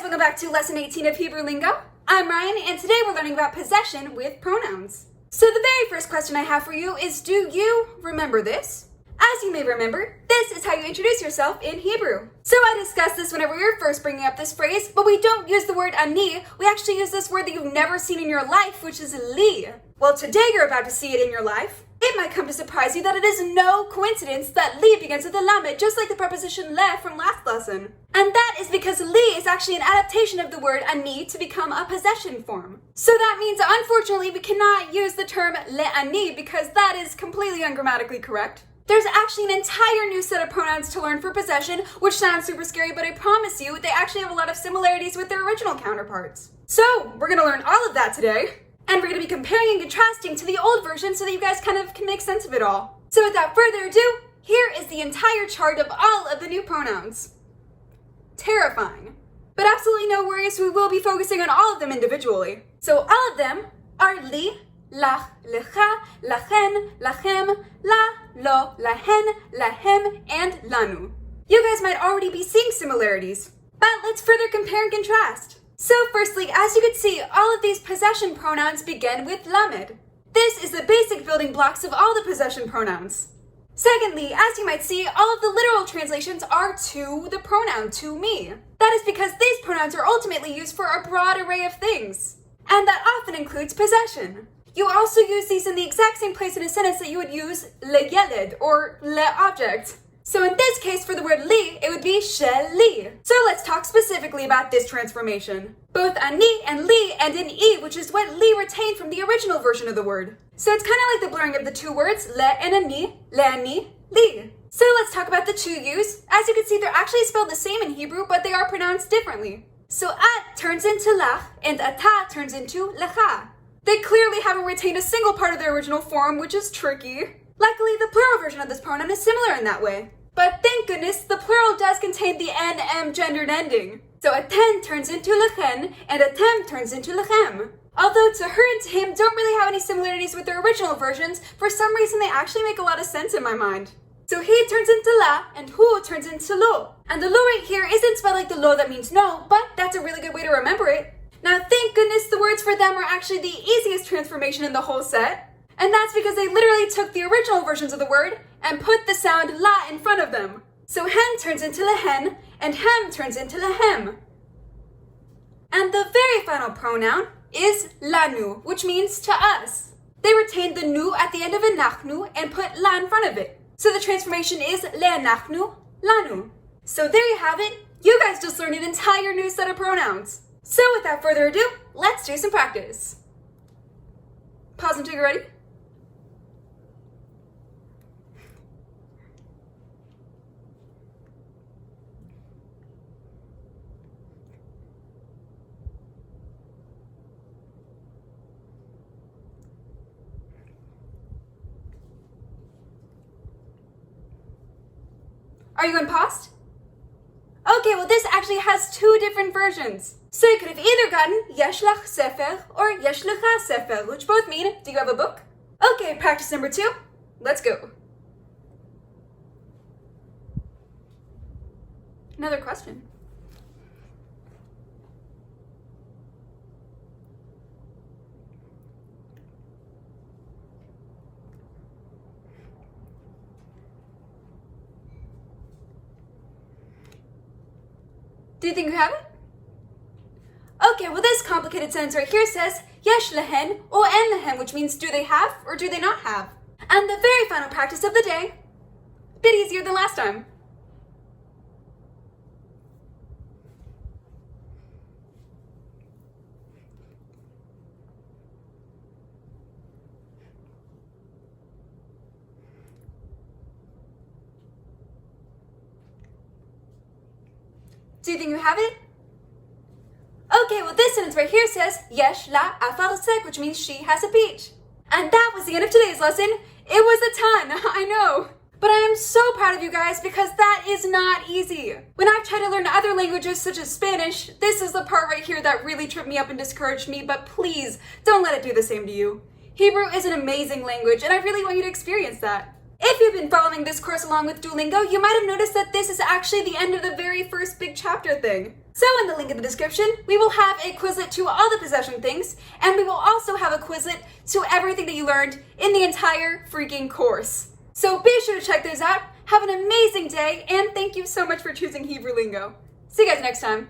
welcome back to lesson 18 of Hebrew Lingo. I'm Ryan, and today we're learning about possession with pronouns. So the very first question I have for you is, do you remember this? As you may remember, this is how you introduce yourself in Hebrew. So I discussed this whenever we were first bringing up this phrase, but we don't use the word ani, we actually use this word that you've never seen in your life, which is li. Well, today you're about to see it in your life. It might come to surprise you that it is no coincidence that li begins with a lamed, just like the preposition le from last lesson. And that is because li is actually an adaptation of the word ani to become a possession form. So that means, unfortunately, we cannot use the term le ani because that is completely ungrammatically correct. There's actually an entire new set of pronouns to learn for possession, which sounds super scary, but I promise you, they actually have a lot of similarities with their original counterparts. So, we're gonna learn all of that today. And we're going to be comparing and contrasting to the old version so that you guys kind of can make sense of it all. So without further ado, here is the entire chart of all of the new pronouns. Terrifying. But absolutely no worries, we will be focusing on all of them individually. So all of them are li, lach, lecha, lachen, lachem, la, lo, lahen, lahem, and lanu. You guys might already be seeing similarities, but let's further compare and contrast. So firstly, as you can see, all of these possession pronouns begin with lamed. This is the basic building blocks of all the possession pronouns. Secondly, as you might see, all of the literal translations are to the pronoun, to me. That is because these pronouns are ultimately used for a broad array of things. And that often includes possession. You also use these in the exact same place in a sentence that you would use le yeled, or le object. So in this case, for the word li, it would be shel li. So let's talk specifically about this transformation. Both ani and li end in e, which is what li retained from the original version of the word. So it's kind of like the blurring of the two words, le and ani, li. So let's talk about the two U's. As you can see, they're actually spelled the same in Hebrew, but they are pronounced differently. So at turns into lach, and ata turns into lecha. They clearly haven't retained a single part of their original form, which is tricky. Luckily, the plural version of this pronoun is similar in that way. But thank goodness, the plural does contain the n-m gendered ending. So aten turns into lechen, and atem turns into lechem. Although to her and to him don't really have any similarities with their original versions, for some reason they actually make a lot of sense in my mind. So he turns into la, and hu turns into lo. And the lo right here isn't spelled like the lo that means no, but that's a really good way to remember it. Now thank goodness the words for them are actually the easiest transformation in the whole set. And that's because they literally took the original versions of the word and put the sound la in front of them. So hen turns into lehen, and hem turns into lehem. And the very final pronoun is lanu, which means to us. They retained the nu at the end of enachnu and put la in front of it. So the transformation is leanachnu, lanu. So there you have it. You guys just learned an entire new set of pronouns. So without further ado, let's do some practice. Pause until you're ready. Are you unpaused? Okay, well this actually has two different versions. So you could have either gotten yesh lach sefer or yesh lecha sefer, which both mean, do you have a book? Okay, practice number 2. Let's go. Another question. Do you think you have it? Okay, well this complicated sentence right here says yesh lehen or en lehen, which means do they have or do they not have? And the very final practice of the day, a bit easier than last time. Do you think you have it? Okay, well this sentence right here says yesh la afarsek, which means she has a peach. And that was the end of today's lesson. It was a ton, I know. But I am so proud of you guys because that is not easy. When I've tried to learn other languages such as Spanish, this is the part right here that really tripped me up and discouraged me, but please don't let it do the same to you. Hebrew is an amazing language and I really want you to experience that. If you've been following this course along with Duolingo, you might have noticed that this is actually the end of the very first big chapter thing. So in the link in the description, we will have a Quizlet to all the possession things, and we will also have a Quizlet to everything that you learned in the entire freaking course. So be sure to check those out. Have an amazing day, and thank you so much for choosing HebrewLingo. See you guys next time.